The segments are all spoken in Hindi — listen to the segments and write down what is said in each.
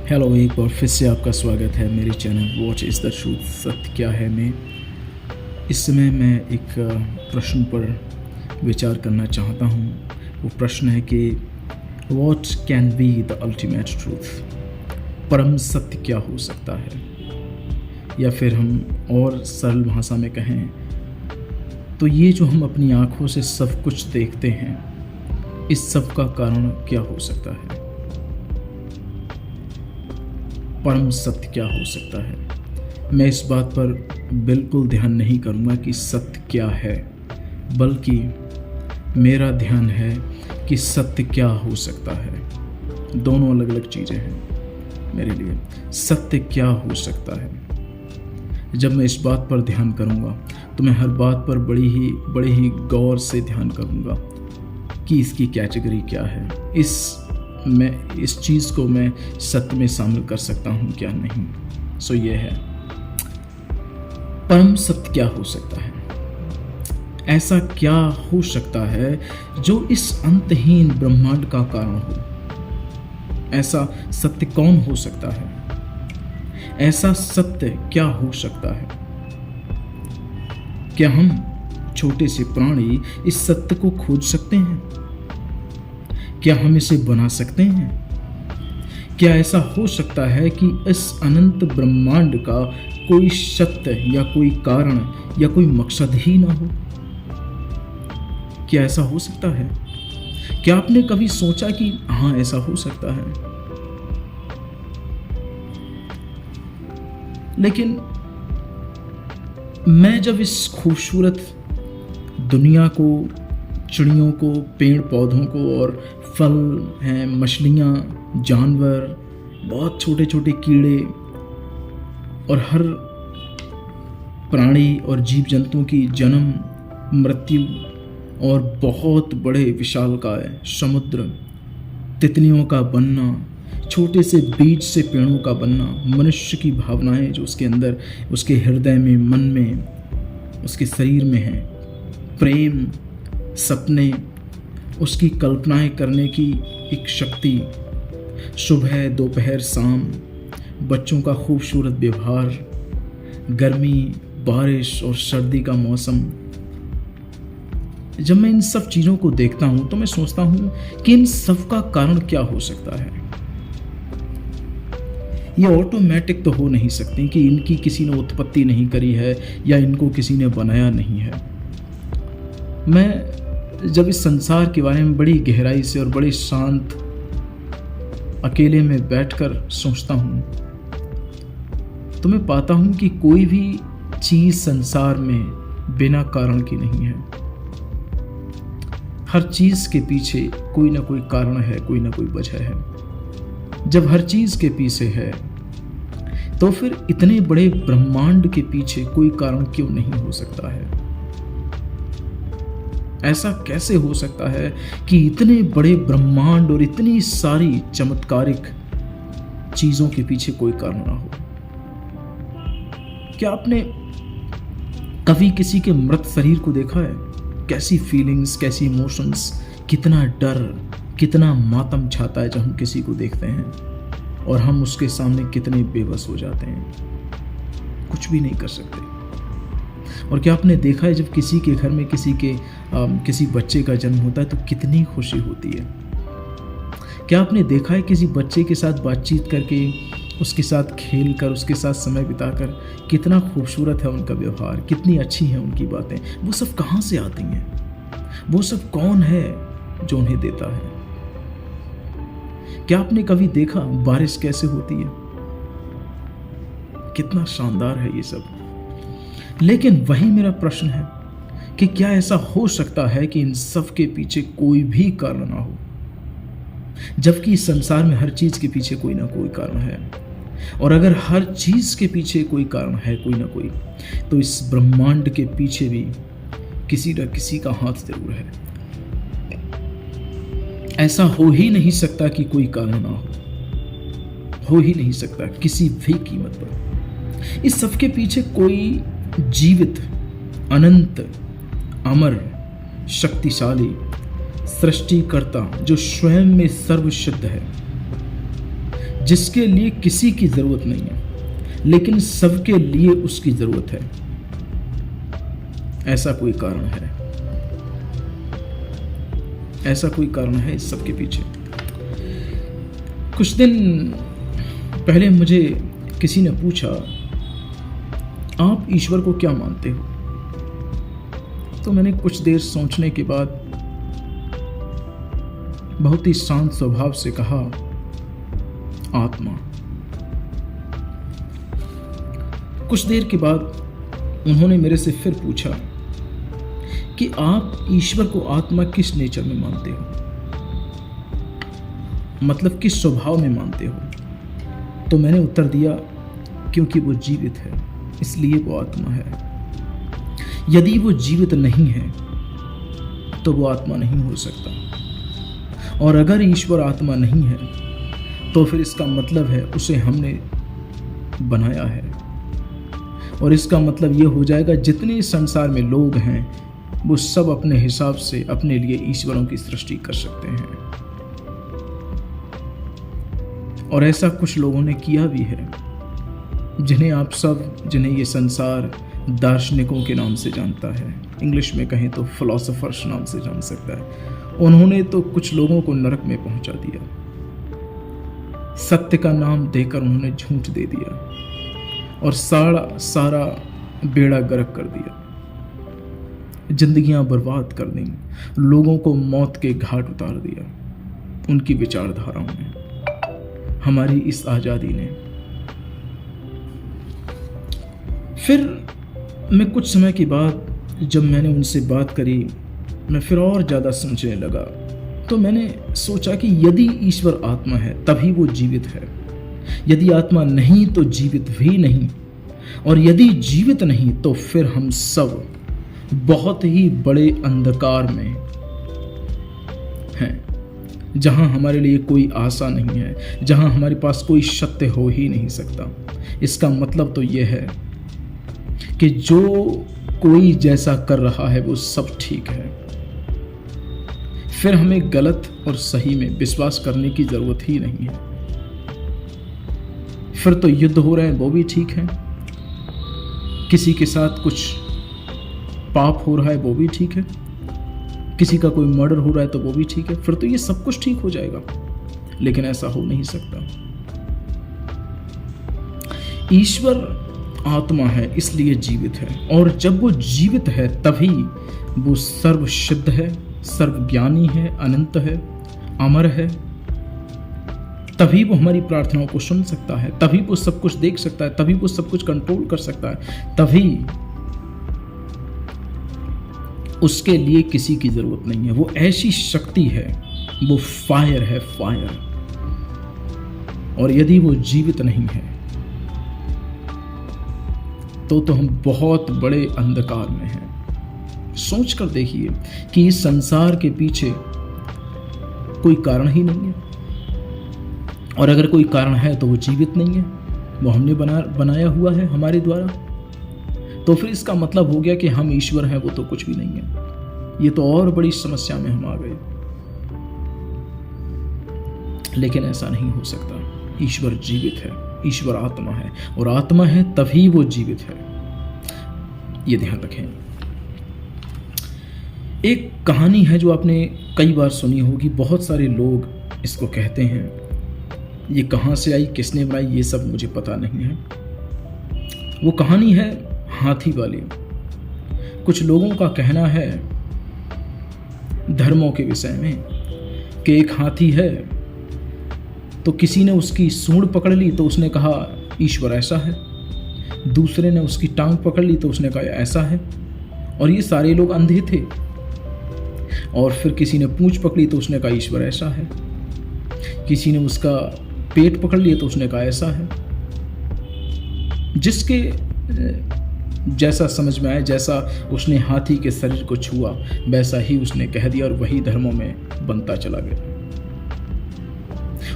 हेलो, एक बार फिर से आपका स्वागत है मेरे channel watch is the truth, सत्य क्या है में। इस समय मैं एक प्रश्न पर विचार करना चाहता हूँ। वो प्रश्न है कि what can be the ultimate truth, परम सत्य क्या हो सकता है, या फिर हम और सरल भाषा में कहें तो ये जो हम अपनी आँखों से सब कुछ देखते हैं, इस सब का कारण क्या हो सकता है, परम सत्य क्या हो सकता है। मैं इस बात पर बिल्कुल ध्यान नहीं करूँगा कि सत्य क्या है, बल्कि मेरा ध्यान है कि सत्य क्या हो सकता है। दोनों अलग अलग चीज़ें हैं मेरे लिए। सत्य क्या हो सकता है, जब मैं इस बात पर ध्यान करूँगा तो मैं हर बात पर बड़े ही गौर से ध्यान करूँगा कि इसकी कैटेगरी क्या है, इस चीज़ को मैं सत्य में शामिल कर सकता हूँ क्या नहीं। सो ये है, परम सत्य क्या हो सकता है। ऐसा क्या हो सकता है जो इस अंतहीन ब्रह्मांड का कारण हो। ऐसा सत्य कौन हो सकता है, ऐसा सत्य क्या हो सकता है। क्या हम छोटे से प्राणी इस सत्य को खोज सकते हैं? क्या हम इसे बना सकते हैं? क्या ऐसा हो सकता है कि इस अनंत ब्रह्मांड का कोई सत्य या कोई कारण या कोई मकसद ही ना हो? क्या ऐसा हो सकता है? क्या आपने कभी सोचा कि हाँ, ऐसा हो सकता है? लेकिन मैं जब इस खूबसूरत दुनिया को, चिड़ियों को, पेड़ पौधों को, और फल हैं, मछलियाँ, जानवर, बहुत छोटे छोटे कीड़े और हर प्राणी और जीव जंतुओं की जन्म, मृत्यु, और बहुत बड़े विशालकाय समुद्र, तितलियों का बनना, छोटे से बीज से पेड़ों का बनना, मनुष्य की भावनाएं जो उसके अंदर, उसके हृदय में, मन में, उसके शरीर में है, प्रेम, सपने, उसकी कल्पनाएं करने की एक शक्ति, सुबह, दोपहर, शाम, बच्चों का खूबसूरत व्यवहार, गर्मी, बारिश और सर्दी का मौसम। जब मैं इन सब चीज़ों को देखता हूं तो मैं सोचता हूं कि इन सब का कारण क्या हो सकता है। ये ऑटोमेटिक तो हो नहीं सकती कि इनकी किसी ने उत्पत्ति नहीं करी है या इनको किसी ने बनाया नहीं है। मैं जब इस संसार के बारे में बड़ी गहराई से और बड़े शांत अकेले में बैठकर सोचता हूँ तो मैं पाता हूँ कि कोई भी चीज़ संसार में बिना कारण की नहीं है। हर चीज़ के पीछे कोई ना कोई कारण है, कोई ना कोई वजह है। जब हर चीज़ के पीछे है तो फिर इतने बड़े ब्रह्मांड के पीछे कोई कारण क्यों नहीं हो सकता है? ऐसा कैसे हो सकता है कि इतने बड़े ब्रह्मांड और इतनी सारी चमत्कारिक चीजों के पीछे कोई कारण ना हो? क्या आपने कभी किसी के मृत शरीर को देखा है? कैसी फीलिंग्स, कैसी इमोशंस, कितना डर, कितना मातम छाता है जब हम किसी को देखते हैं, और हम उसके सामने कितने बेबस हो जाते हैं, कुछ भी नहीं कर सकते। और क्या आपने देखा है जब किसी के घर में किसी बच्चे का जन्म होता है तो कितनी खुशी होती है? क्या आपने देखा है किसी बच्चे के साथ बातचीत करके, उसके साथ खेल कर, उसके साथ समय बिताकर कितना खूबसूरत है उनका व्यवहार, कितनी अच्छी हैं उनकी बातें? वो सब कहाँ से आती हैं? वो सब कौन है जो उन्हें देता है? क्या आपने कभी देखा बारिश कैसे होती है? कितना शानदार है ये सब। लेकिन वही मेरा प्रश्न है कि क्या ऐसा हो सकता है कि इन सब के पीछे कोई भी कारण ना हो, जबकि इस संसार में हर चीज के पीछे कोई ना कोई कारण है। और अगर हर चीज के पीछे कोई कारण है, कोई ना कोई, तो इस ब्रह्मांड के पीछे भी किसी न किसी का हाथ जरूर है। ऐसा हो ही नहीं सकता कि कोई कारण ना हो ही नहीं सकता किसी भी कीमत पर। इस सब के पीछे कोई जीवित, अनंत, अमर, शक्तिशाली सृष्टिकर्ता जो स्वयं में सर्वसिद्ध है, जिसके लिए किसी की ज़रूरत नहीं है, लेकिन सबके लिए उसकी ज़रूरत है। ऐसा कोई कारण है, ऐसा कोई कारण है इस सब के पीछे। कुछ दिन पहले मुझे किसी ने पूछा, आप ईश्वर को क्या मानते हो? तो मैंने कुछ देर सोचने के बाद बहुत ही शांत स्वभाव से कहा, आत्मा। कुछ देर के बाद उन्होंने मेरे से फिर पूछा कि आप ईश्वर को आत्मा किस नेचर में मानते हो, मतलब किस स्वभाव में मानते हो? तो मैंने उत्तर दिया, क्योंकि वो जीवित है इसलिए वो आत्मा है। यदि वो जीवित नहीं है तो वो आत्मा नहीं हो सकता। और अगर ईश्वर आत्मा नहीं है तो फिर इसका मतलब है उसे हमने बनाया है। और इसका मतलब ये हो जाएगा जितने संसार में लोग हैं वो सब अपने हिसाब से अपने लिए ईश्वरों की सृष्टि कर सकते हैं। और ऐसा कुछ लोगों ने किया भी है, जिन्हें आप सब, जिन्हें ये संसार दार्शनिकों के नाम से जानता है, इंग्लिश में कहें तो फिलोसोफर्स नाम से जान सकता है। उन्होंने तो कुछ लोगों को नरक में पहुंचा दिया। सत्य का नाम देकर उन्होंने झूठ दे दिया और सारा बेड़ा गर्क कर दिया। जिंदगियां बर्बाद कर दी, लोगों को मौत के घाट उतार दिया उनकी विचारधाराओं ने, हमारी इस आज़ादी ने। फिर मैं कुछ समय के बाद जब मैंने उनसे बात करी, मैं फिर और ज़्यादा सोचने लगा। तो मैंने सोचा कि यदि ईश्वर आत्मा है तभी वो जीवित है, यदि आत्मा नहीं तो जीवित भी नहीं, और यदि जीवित नहीं तो फिर हम सब बहुत ही बड़े अंधकार में हैं, जहां हमारे लिए कोई आशा नहीं है, जहां हमारे पास कोई सत्य हो ही नहीं सकता। इसका मतलब तो यह है कि जो कोई जैसा कर रहा है वो सब ठीक है। फिर हमें गलत और सही में विश्वास करने की जरूरत ही नहीं है। फिर तो युद्ध हो रहे हैं वो भी ठीक है, किसी के साथ कुछ पाप हो रहा है वो भी ठीक है, किसी का कोई मर्डर हो रहा है तो वो भी ठीक है, फिर तो ये सब कुछ ठीक हो जाएगा। लेकिन ऐसा हो नहीं सकता। ईश्वर आत्मा है इसलिए जीवित है, और जब वो जीवित है तभी वो सर्वसिद्ध है, सर्वज्ञानी है, अनंत है, अमर है। तभी वो हमारी प्रार्थनाओं को सुन सकता है, तभी वो सब कुछ देख सकता है, तभी वो सब कुछ कंट्रोल कर सकता है, तभी उसके लिए किसी की जरूरत नहीं है। वो ऐसी शक्ति है, वो फायर है, फायर। और यदि वो जीवित नहीं है तो हम बहुत बड़े अंधकार में हैं। सोच कर देखिए कि इस संसार के पीछे कोई कारण ही नहीं है, और अगर कोई कारण है तो वो जीवित नहीं है, वो हमने बनाया हुआ है हमारे द्वारा। तो फिर इसका मतलब हो गया कि हम ईश्वर हैं वो तो कुछ भी नहीं है। ये तो और बड़ी समस्या में हम आ गए। लेकिन ऐसा नहीं हो सकता। ईश्वर जीवित है, ईश्वर आत्मा है, और आत्मा है तभी वो जीवित है। ये ध्यान रखें। एक कहानी है जो आपने कई बार सुनी होगी, बहुत सारे लोग इसको कहते हैं। ये कहाँ से आई, किसने बनाई, ये सब मुझे पता नहीं है। वो कहानी है हाथी वाली। कुछ लोगों का कहना है धर्मों के विषय में कि एक हाथी है, तो किसी ने उसकी सूंड पकड़ ली तो उसने कहा ईश्वर ऐसा है, दूसरे ने उसकी टांग पकड़ ली तो उसने कहा ऐसा है, और ये सारे लोग अंधे थे। और फिर किसी ने पूंछ पकड़ी तो उसने कहा ईश्वर ऐसा है, किसी ने उसका पेट पकड़ लिया तो उसने कहा ऐसा है। जिसके जैसा समझ में आया, जैसा उसने हाथी के शरीर को छुआ, वैसा ही उसने कह दिया, और वही धर्मों में बनता चला गया।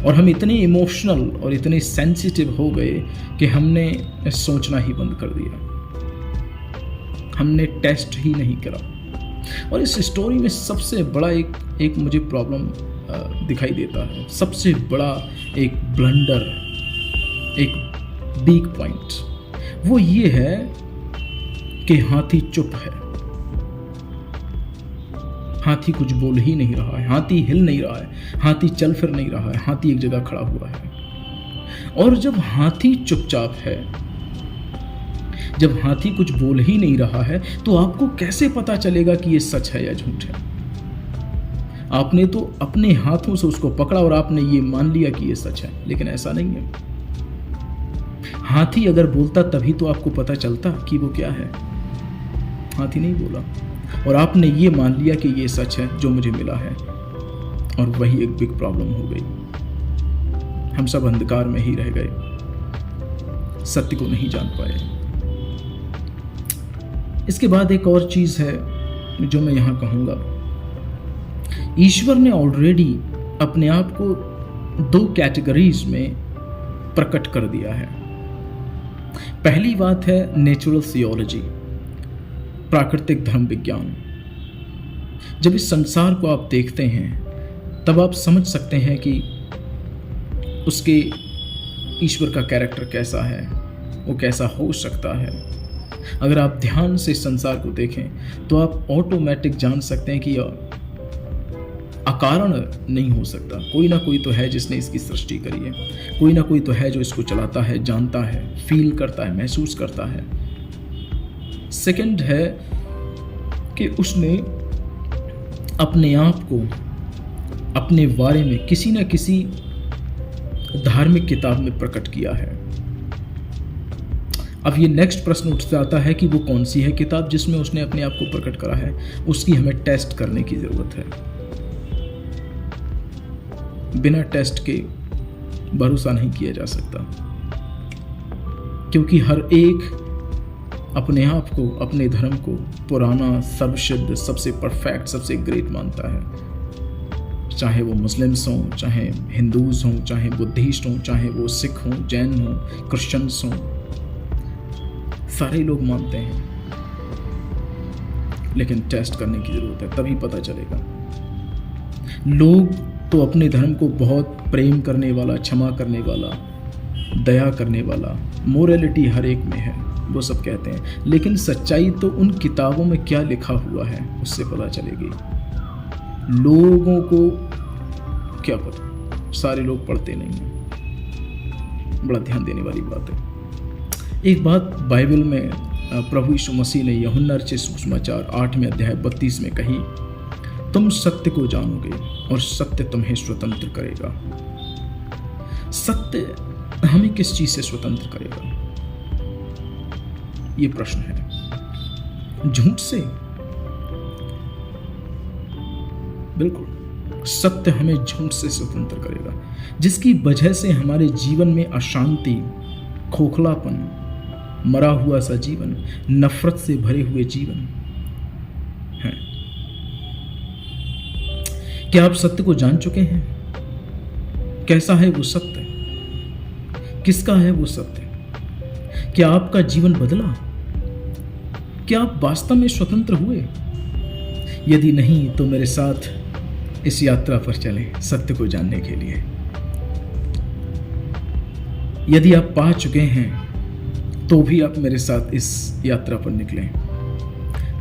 और हम इतने इमोशनल और इतने सेंसिटिव हो गए कि हमने सोचना ही बंद कर दिया, हमने टेस्ट ही नहीं करा। और इस स्टोरी में सबसे बड़ा एक मुझे प्रॉब्लम दिखाई देता है। सबसे बड़ा एक ब्लंडर, एक वीक पॉइंट वो ये है कि हाथी चुप है। हाथी कुछ बोल ही नहीं रहा है, हाथी हिल नहीं रहा है, हाथी चल फिर नहीं रहा है, हाथी एक जगह खड़ा हुआ है। और जब हाथी चुपचाप है, जब हाथी कुछ बोल ही नहीं रहा है, तो आपको कैसे पता चलेगा कि ये सच है या झूठ है? आपने तो अपने हाथों से उसको पकड़ा और आपने ये मान लिया कि ये सच है, लेकिन ऐसा नहीं है। हाथी अगर बोलता तभी तो आपको पता चलता कि वो क्या है। हाथी नहीं बोला और आपने ये मान लिया कि ये सच है जो मुझे मिला है, और वही एक बिग प्रॉब्लम हो गई। हम सब अंधकार में ही रह गए, सत्य को नहीं जान पाए। इसके बाद एक और चीज है जो मैं यहां कहूंगा। ईश्वर ने ऑलरेडी अपने आप को 2 कैटेगरीज में प्रकट कर दिया है। पहली बात है नेचुरल थियोलॉजी, प्राकृतिक धर्म विज्ञान। जब इस संसार को आप देखते हैं तब आप समझ सकते हैं कि उसके ईश्वर का कैरेक्टर कैसा है, वो कैसा हो सकता है। अगर आप ध्यान से इस संसार को देखें तो आप ऑटोमेटिक जान सकते हैं कि अकारण नहीं हो सकता। कोई ना कोई तो है जिसने इसकी सृष्टि करी है, कोई ना कोई तो है जो इसको चलाता है, जानता है, फील करता है, महसूस करता है। सेकंड है कि उसने अपने आप को अपने बारे में किसी न किसी धार्मिक किताब में प्रकट किया है। अब ये नेक्स्ट प्रश्न उठ जाता है कि वो कौन सी है किताब जिसमें उसने अपने आप को प्रकट करा है। उसकी हमें टेस्ट करने की जरूरत है। बिना टेस्ट के भरोसा नहीं किया जा सकता, क्योंकि हर एक अपने आप को, अपने धर्म को पुराना, सर्वसिद्ध, सबसे परफेक्ट, सबसे ग्रेट मानता है। चाहे वो मुस्लिम्स हों, चाहे हिंदूज हों, चाहे बुद्धिस्ट हों, चाहे वो सिख हों, जैन हों, क्रिश्चियंस हों, सारे लोग मानते हैं। लेकिन टेस्ट करने की जरूरत है, तभी पता चलेगा। लोग तो अपने धर्म को बहुत प्रेम करने वाला, क्षमा करने वाला, दया करने वाला, मोरालिटी हर एक में है, वो सब कहते हैं। लेकिन सच्चाई तो उन किताबों में क्या लिखा हुआ है उससे पता चलेगी। लोगों को क्या पता, सारे लोग पढ़ते नहीं हैं। बड़ा ध्यान देने वाली बात है। एक बात बाइबल में प्रभु यीशु मसीह ने यूहन्ना रचित सुसमाचार 8वें अध्याय 32 में कही, तुम सत्य को जानोगे और सत्य तुम्हें स्वतंत्र करेगा। सत्य हमें किस चीज से स्वतंत्र करेगा? ये प्रश्न है। झूठ से? बिल्कुल, सत्य हमें झूठ से स्वतंत्र करेगा, जिसकी वजह से हमारे जीवन में अशांति, खोखलापन, मरा हुआ सा जीवन, नफरत से भरे हुए जीवन है। क्या आप सत्य को जान चुके हैं? कैसा है वो सत्य? किसका है वो सत्य? क्या आपका जीवन बदला? क्या आप वास्तव में स्वतंत्र हुए? यदि नहीं तो मेरे साथ इस यात्रा पर चलें सत्य को जानने के लिए। यदि आप पा चुके हैं तो भी आप मेरे साथ इस यात्रा पर निकलें,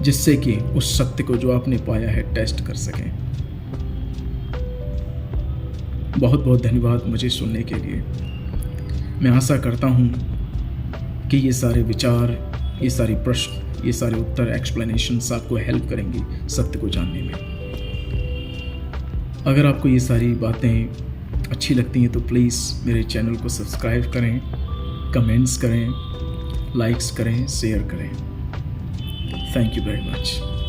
जिससे कि उस सत्य को जो आपने पाया है टेस्ट कर सकें। बहुत बहुत धन्यवाद मुझे सुनने के लिए। मैं आशा करता हूं कि ये सारे विचार, ये सारे प्रश्न, ये सारे उत्तर, एक्सप्लेनेशंस आपको हेल्प करेंगी सत्य को जानने में। अगर आपको ये सारी बातें अच्छी लगती हैं तो प्लीज़ मेरे चैनल को सब्सक्राइब करें, कमेंट्स करें, लाइक्स करें, शेयर करें। Thank you very much.